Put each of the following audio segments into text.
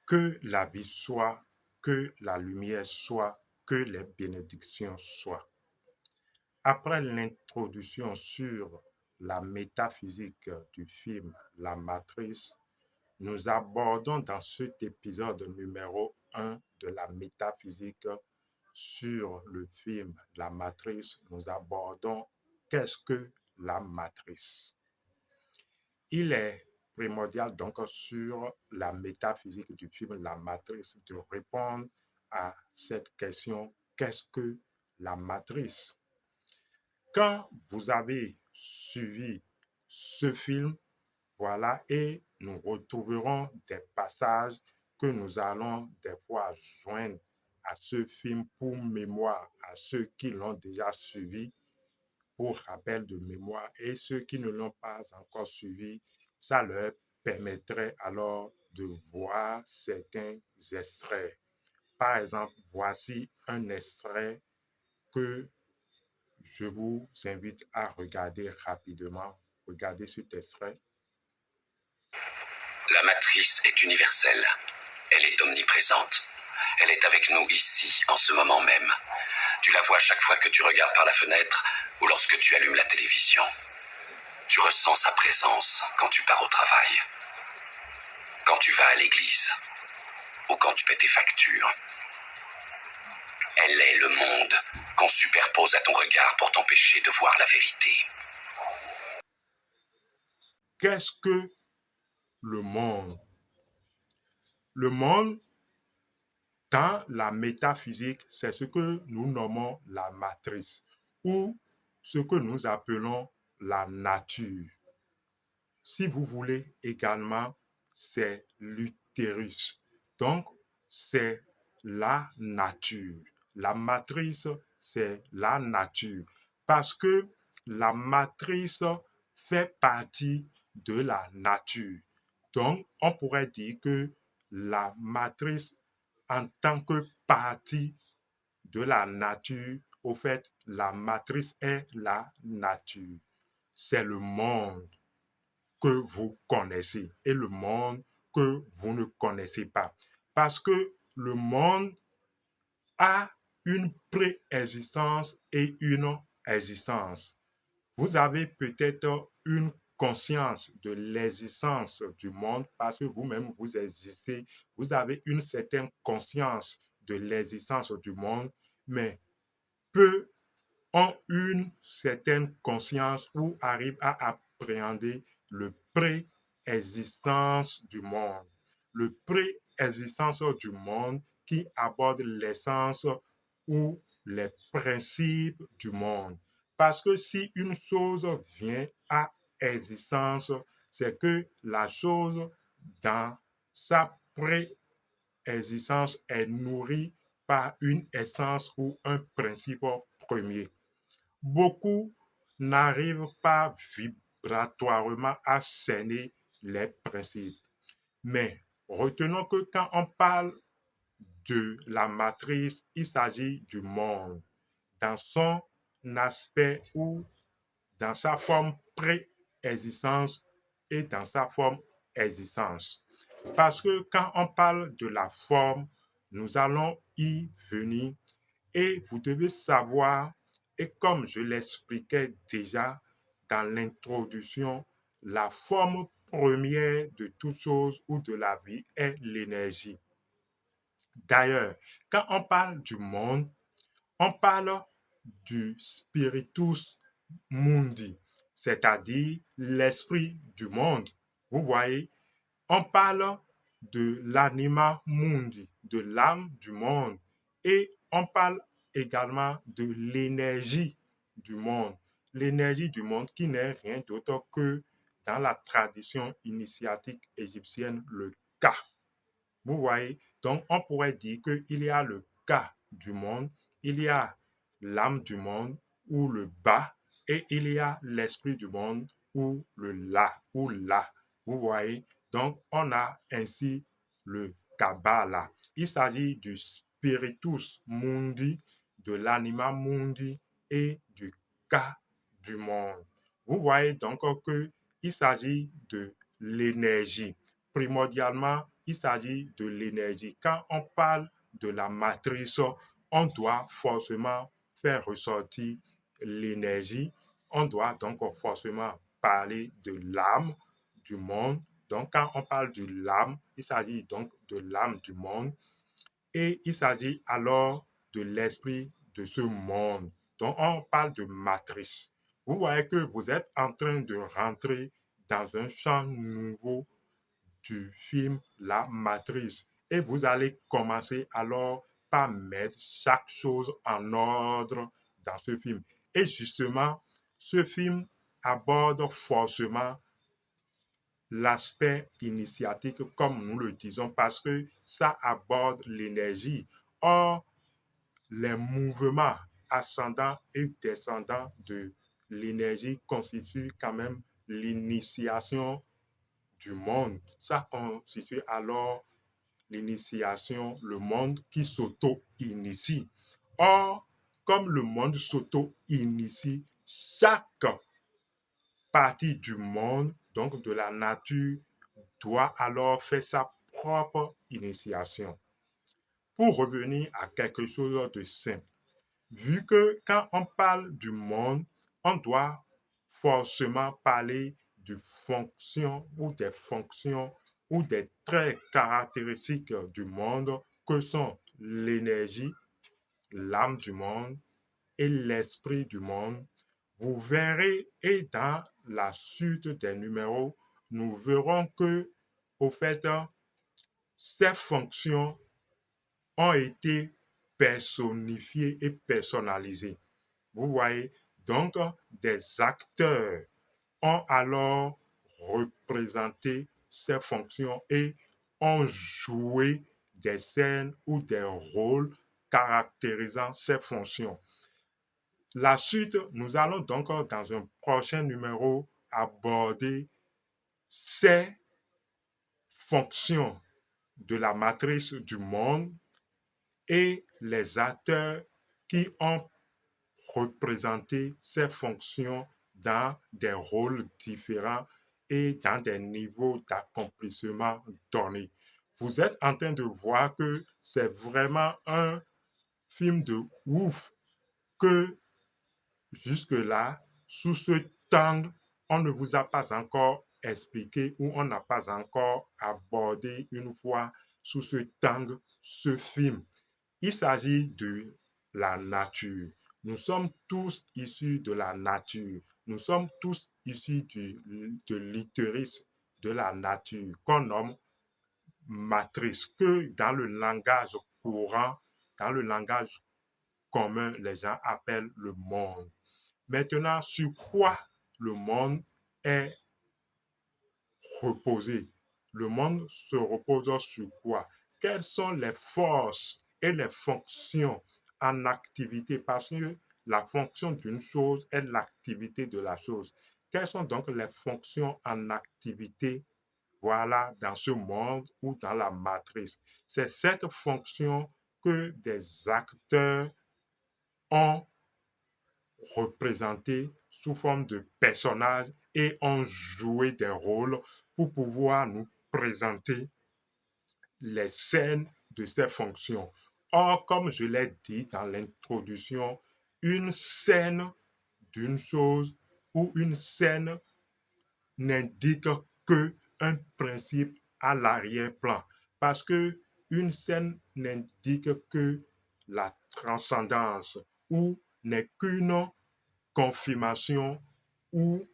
Que la vie soit, que la lumière soit, que les bénédictions soient. Après l'introduction sur la métaphysique du film La Matrice, nous abordons dans cet épisode numéro 1 de la métaphysique sur le film La Matrice, nous abordons qu'est-ce que la matrice. Il est primordial donc sur la métaphysique du film La Matrice de répondre à cette question, qu'est-ce que la matrice? Quand vous avez suivi ce film, voilà, et nous retrouverons des passages que nous allons des fois joindre à ce film pour mémoire, à ceux qui l'ont déjà suivi pour rappel de mémoire, et ceux qui ne l'ont pas encore suivi, ça leur permettrait alors de voir certains extraits. Par exemple, voici un extrait que je vous invite à regarder rapidement. Regardez cet extrait. La matrice est universelle. Elle est omniprésente. Elle est avec nous ici, en ce moment même. Tu la vois chaque fois que tu regardes par la fenêtre ou lorsque tu allumes la télévision. Tu ressens sa présence quand tu pars au travail, quand tu vas à l'église ou quand tu paies tes factures. Elle est le monde qu'on superpose à ton regard pour t'empêcher de voir la vérité. Qu'est-ce que le monde? Le monde, dans la métaphysique, c'est ce que nous nommons la matrice ou ce que nous appelons la nature. Si vous voulez également, c'est l'utérus. Donc, c'est la nature. La matrice, c'est la nature. Parce que la matrice fait partie de la nature. Donc, on pourrait dire que la matrice, en tant que partie de la nature, au fait, la matrice est la nature. C'est le monde que vous connaissez et le monde que vous ne connaissez pas. Parce que le monde a une préexistence et une existence. Vous avez peut-être une conscience de l'existence du monde parce que vous-même vous existez. Vous avez une certaine conscience de l'existence du monde, mais peu ont une certaine conscience ou arrivent à appréhender le pré-existence du monde. Le pré-existence du monde qui aborde l'essence ou les principes du monde. Parce que si une chose vient à existence, c'est que la chose dans sa pré-existence est nourrie par une essence ou un principe premier. Beaucoup n'arrivent pas vibratoirement à cerner les principes. Mais retenons que quand on parle de la matrice, il s'agit du monde dans son aspect ou dans sa forme pré-existence et dans sa forme existence. Parce que quand on parle de la forme, nous allons y venir et vous devez savoir, et comme je l'expliquais déjà dans l'introduction, la forme première de toute chose ou de la vie est l'énergie. D'ailleurs, quand on parle du monde, on parle du spiritus mundi, c'est-à-dire l'esprit du monde. Vous voyez, on parle de l'anima mundi, de l'âme du monde, et on parle également de l'énergie du monde. L'énergie du monde qui n'est rien d'autre que dans la tradition initiatique égyptienne, le Ka. Vous voyez, donc on pourrait dire qu'il y a le Ka du monde, il y a l'âme du monde ou le Ba, et il y a l'esprit du monde ou le La ou La. Vous voyez, donc on a ainsi le Kabbalah. Il s'agit du spiritus mundi, de l'anima mundi et du Ka du monde. Vous voyez donc qu'il s'agit de l'énergie. Primordialement, il s'agit de l'énergie. Quand on parle de la matrice, on doit forcément faire ressortir l'énergie. On doit donc forcément parler de l'âme du monde. Donc, quand on parle de l'âme, il s'agit donc de l'âme du monde et il s'agit alors de l'esprit de ce monde. Donc, on parle de matrice. Vous voyez que vous êtes en train de rentrer dans un champ nouveau du film La Matrice. Et vous allez commencer alors par mettre chaque chose en ordre dans ce film. Et justement, ce film aborde forcément l'aspect initiatique comme nous le disons parce que ça aborde l'énergie. Or, les mouvements ascendants et descendants de l'énergie constituent quand même l'initiation du monde. Ça constitue alors l'initiation, le monde qui s'auto-initie. Or, comme le monde s'auto-initie, chaque partie du monde, donc de la nature, doit alors faire sa propre initiation. Pour revenir à quelque chose de simple, vu que quand on parle du monde, on doit forcément parler de fonctions ou des fonctions ou des traits caractéristiques du monde que sont l'énergie, l'âme du monde et l'esprit du monde. Vous verrez, et dans la suite des numéros, nous verrons que, au fait, ces fonctions ont été personnifiées et personnalisées. Vous voyez, donc des acteurs ont alors représenté ces fonctions et ont joué des scènes ou des rôles caractérisant ces fonctions. La suite, nous allons donc dans un prochain numéro aborder ces fonctions de la matrice du monde et les acteurs qui ont représenté ces fonctions dans des rôles différents et dans des niveaux d'accomplissement donnés. Vous êtes en train de voir que c'est vraiment un film de ouf que jusque-là, sous ce angle, on ne vous a pas encore expliqué ou on n'a pas encore abordé une fois sous ce angle ce film. Il s'agit de la nature. Nous sommes tous issus de la nature. Nous sommes tous issus de l'utérus de la nature qu'on nomme matrice, que dans le langage courant, dans le langage commun, les gens appellent le monde. Maintenant, sur quoi le monde est reposé? Le monde se repose sur quoi? Quelles sont les forces et les fonctions en activité? Parce que la fonction d'une chose est l'activité de la chose. Quelles sont donc les fonctions en activité, voilà, dans ce monde ou dans la matrice? C'est cette fonction que des acteurs ont représentés sous forme de personnages et ont joué des rôles pour pouvoir nous présenter les scènes de ces fonctions. Or, comme je l'ai dit dans l'introduction, une scène d'une chose ou une scène n'indique que un principe à l'arrière-plan. Parce que une scène n'indique que la transcendance ou n'est qu'une confirmation ou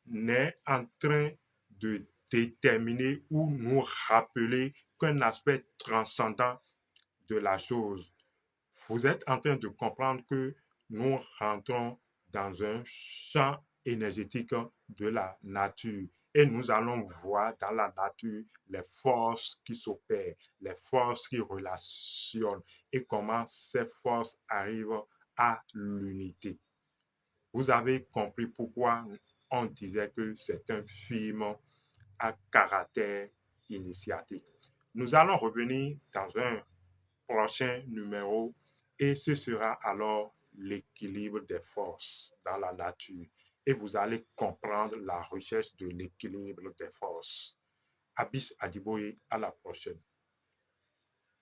n'est en train de déterminer ou nous rappeler qu'un aspect transcendant de la chose. Vous êtes en train de comprendre que nous rentrons dans un champ énergétique de la nature et nous allons voir dans la nature les forces qui s'opèrent, les forces qui relationnent et comment ces forces arrivent à l'unité. Vous avez compris pourquoi on disait que c'est un film à caractère initiatique. Nous allons revenir dans un prochain numéro et ce sera alors l'équilibre des forces dans la nature. Et vous allez comprendre la recherche de l'équilibre des forces. Abyss Adiboye, à la prochaine.